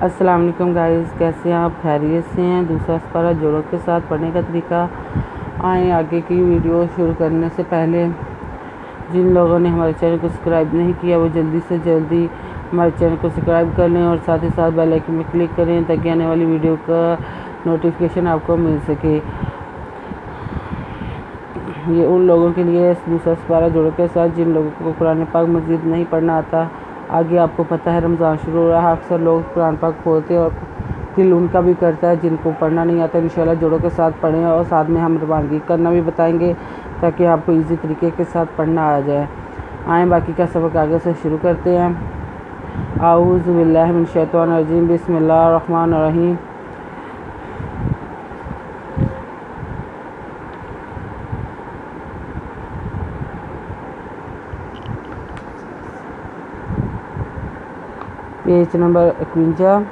السلام علیکم گائز، کیسے ہیں آپ؟ خیریت سے ہیں؟ دوسرا سپارہ جوڑوں کے ساتھ پڑھنے کا طریقہ۔ آئیں آگے کی ویڈیو شروع کرنے سے پہلے جن لوگوں نے ہمارے چینل کو سبسکرائب نہیں کیا وہ جلدی سے جلدی ہمارے چینل کو سبسکرائب کر لیں اور ساتھ ہی ساتھ بیل آئیکن میں کلک کریں تاکہ آنے والی ویڈیو کا نوٹیفیکیشن آپ کو مل سکے۔ یہ ان لوگوں کے لیے دوسرا سپارہ جوڑوں کے ساتھ جن لوگوں کو قرآن پاک مزید نہیں پڑھنا آتا۔ آگے آپ کو پتہ ہے رمضان شروع ہو رہا ہے، اکثر لوگ قرآن پاک کھولتے اور دل ان کا بھی کرتا ہے جن کو پڑھنا نہیں آتا انشاءاللہ جوڑوں کے ساتھ پڑھیں، اور ساتھ میں ہم روانگی کرنا بھی بتائیں گے تاکہ آپ کو ایزی طریقے کے ساتھ پڑھنا آ جائے۔ آئیں باقی کا سبق آگے سے شروع کرتے ہیں۔ اعوذ باللہ من الشیطان الرجیم، بسم اللہ الرحمن الرحیم۔ Page number 51۔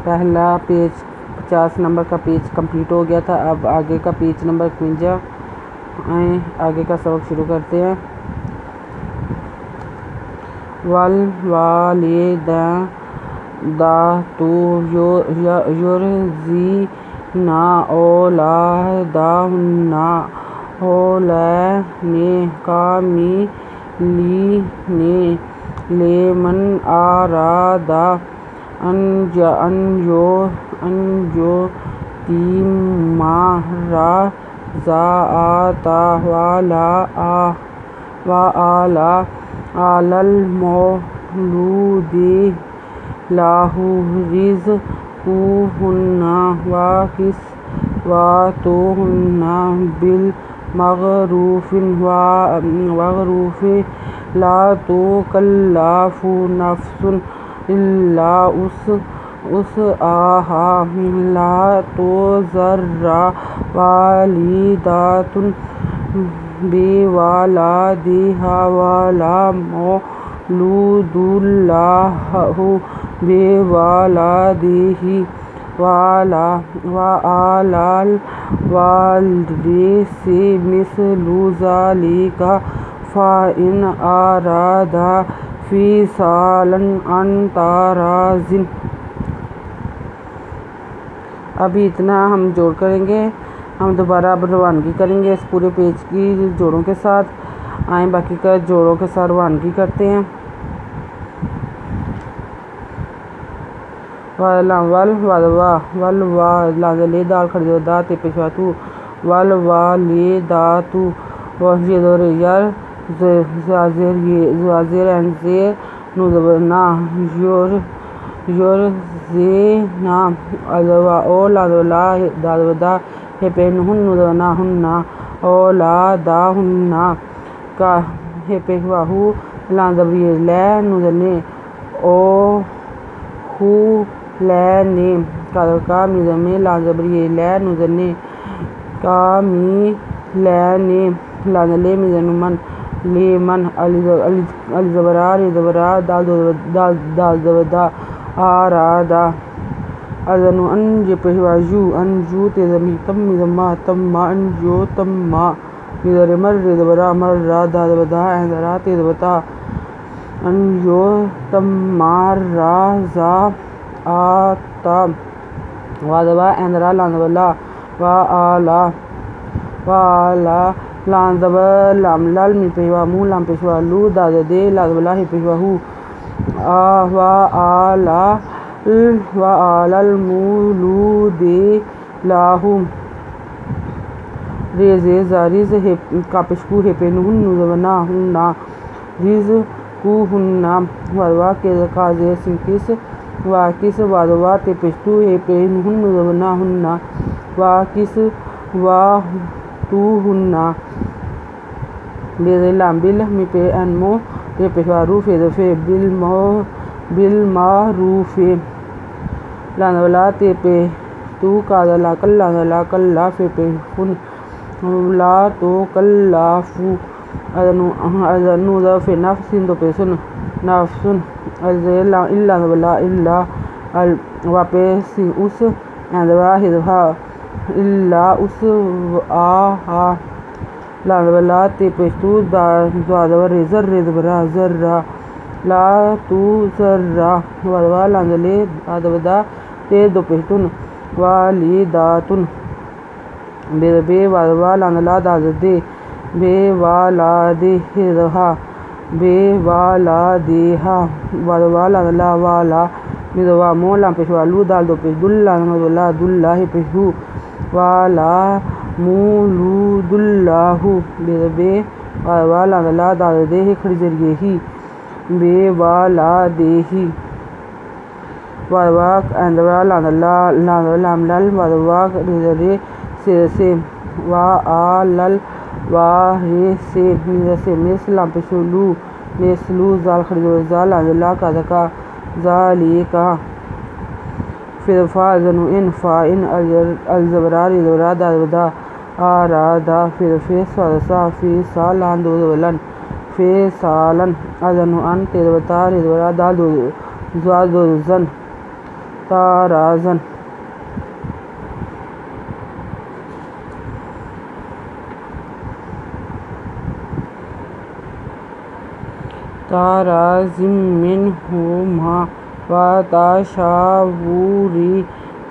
پہلا پیج 50 نمبر کا پیج کمپلیٹ ہو گیا تھا، اب آگے کا پیج نمبر 51۔ آئیں آگے کا سبق شروع کرتے ہیں۔ والوالدین یرزقن اولادہن حولیین کاملین لمن اراد ان یتم الرضاعۃ وعلی المولود لہ رزقہن وکسوتہن بالمعروف لا تکلف نفس الا وسعہا لا تضار والدۃ بولدہا ولا مولود لہ بولدہ وعلی الوالدین مثل ذلک فإن أرادا فصالا عن تراض۔ ابھی اتنا ہم جوڑ کریں گے، ہم دوبارہ اب روانگی کریں گے اس پورے پیج کی جوڑوں کے ساتھ۔ آئیں باقی کا جوڑوں کے ساتھ روانگی کرتے ہیں۔ لازلے دال خریدو دا تے پیشواتو والوالدات یدور یر زوازیر انزیر نوزبنا یرزینا اولادولا دادودا ہپینہن نوزبناہن اولادہن کا ہپیواہو لانزبریلے نوزنے اوہولینے کا میزمے لانزبریلے نوزنے کامیلینے لانزلے میزنمن لیمن الزبرار زبرا دالدودا آرادا ازنو انجی پیشواجو انجو تیزمی تم میزما تمما انجو تمما میزر مر زبرا مرہ دادودا ایندرا تیزبتا انجو تمارا زا آتا وادبا ایندرا لانزبلا وآلا لانزب لاملال می پیشوامو لام پیشوالو داددے لازبلا ہی پیشواہو وآلا المولود لاہو ریزے زاریز کاپشکو ہپینہن نوزبناہن رزقہن وادوا کازے سنکس واکس وادوا تیپشتو ہپینہن نوزبناہن واکس واتوہن بیزے لامبل می پے انمو تے پیشوارو فیدفے بالمعروف لانزولا تے پے تو کازلا کلانزلا کلا فیپیفن لا تو کلافو ازنو ذف نفس دو پیسن نفس الا ولا الا واپس اس اندرا ہدھا الا اس لا تے پیشتو دوا ریزر ریزبرا ذرا لا تو ذرا وا لے دا تے دو پیشتون والداتن بے وا لا دا دے بے والادہ بے والادہا وا لا والا وا مو لام پیشوا لو دال دو پیش دلا دلہ پیشو والا مولود اللہ بے وا لا دا دے کھڑی ذریعے ہی بے والادہ وا اندرا لام لال وا رے سے وا لل وا رے سے میس لام پیشو لو میسلو زال کھڑی زال لا کا دکا ذالکا پھر فا زنو ان فا ان الزبرار زبرا دا آرادا پھر فی سا فی سالان دو ولن فی سالن ازنو ان تیربتا ریزبرا دا دو زن تارازن تارازم منہما وتشاوری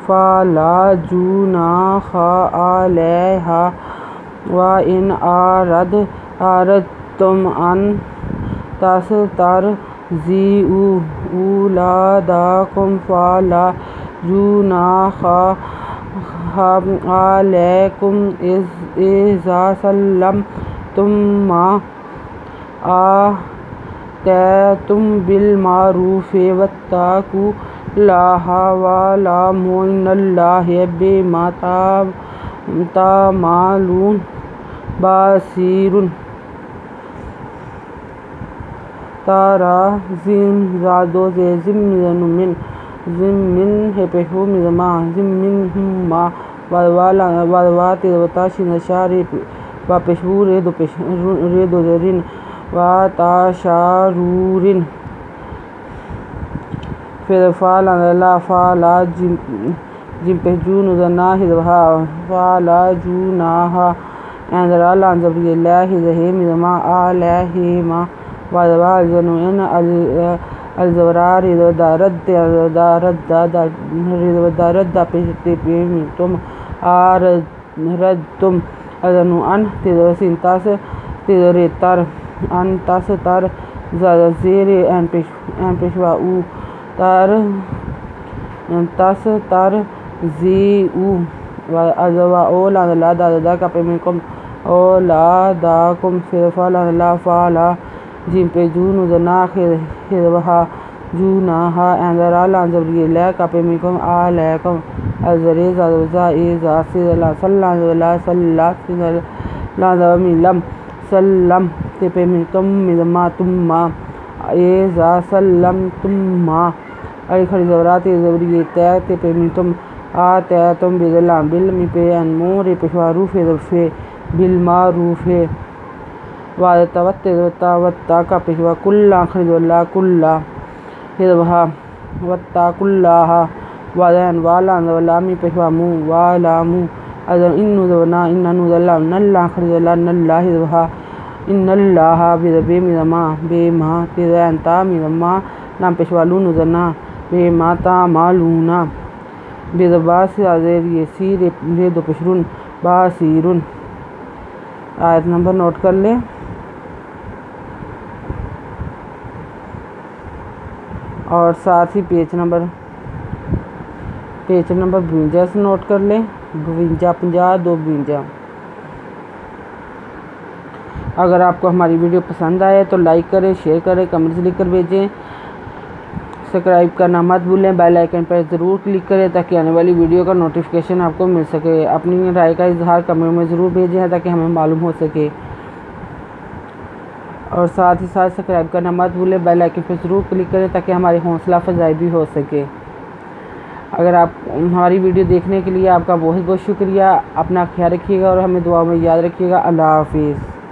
فلا جناح علیہا وإن أردتم أن تسترضعوا أولادكم فلا جناح عليكم إذا سلمتم ما آتيتم بالمعروف واتقوا الله واعلموا أن الله بما تعملون بصير تارا زم زادو زم من ہے پیشو مزما زم من ہما وا تیربتا شین شاری وا پیشو رے دو رین وا تاشارورن پھر لا فالا جم پیجون زنا ہدوہا فالا جوناہا اندرا لان زبری اللہ ہدہے مزما آلیہما وا زنو ان الزبرار رد پیشتے تم آردتم ازنو ان تیزن تاس تیزر تر ان تاس تر زیر ان پیشوا او تر تاس تر زی او ازوا اولا دا کا پیمنکم اولا دا کم فالا لا فالا جیم پہ جون زنا ہدوہا جوناہا اندرا لان زبری لے کا پیمنکم آلیکم الزری زا ایزا سیزلا سلان زلا سلا لان زبمی لم سلم تے پیمنکم مزما تمما ایزا سلم تمما علی کھڑی زبرات زبری تے پیمنکم آتیتم بزلام بالمی پہ انمور پیشوا روف ذرفے بالمعروف وعدتا وتا کا پیشوا کلا کھڑی زبلا کلا ہدوہا وتا کلاہا وعدین والا زبلامی پیشوا مو والا مو ازن انو زبنا اننو زلام نلا کھڑی زبلا نلا ہدوہا ان اللہ بے مزما بے ما تیزین تا مزما لام پیشوا لونو زنا بے ما تعملونا بے زباس آزیر یہ سیر رے دو پشرون باسیرون آیت نمبر نوٹ کر لیں اور ساتھ ہی پیج نمبر 52 سے نوٹ کر لیں 52 اگر آپ کو ہماری ویڈیو پسند آئے تو لائک کریں شیئر کریں کمنٹس لکھ کر بھیجیں سبسکرائب کرنا مت بھولیں بیل آئیکن پر ضرور کلک کریں تاکہ آنے والی ویڈیو کا نوٹیفیکیشن آپ کو مل سکے اپنی رائے کا اظہار کمنٹ میں ضرور بھیجیں تاکہ ہمیں معلوم ہو سکے اور ساتھ ہی ساتھ سبسکرائب کرنا مت بھولیں بیل آئیکن پر ضرور کلک کریں تاکہ ہماری حوصلہ افزائی بھی ہو سکے اگر آپ ہماری ویڈیو دیکھنے کے لیے آپ کا بہت بہت شکریہ اپنا خیال رکھیے گا اور ہمیں دعا میں یاد رکھیے گا اللہ حافظ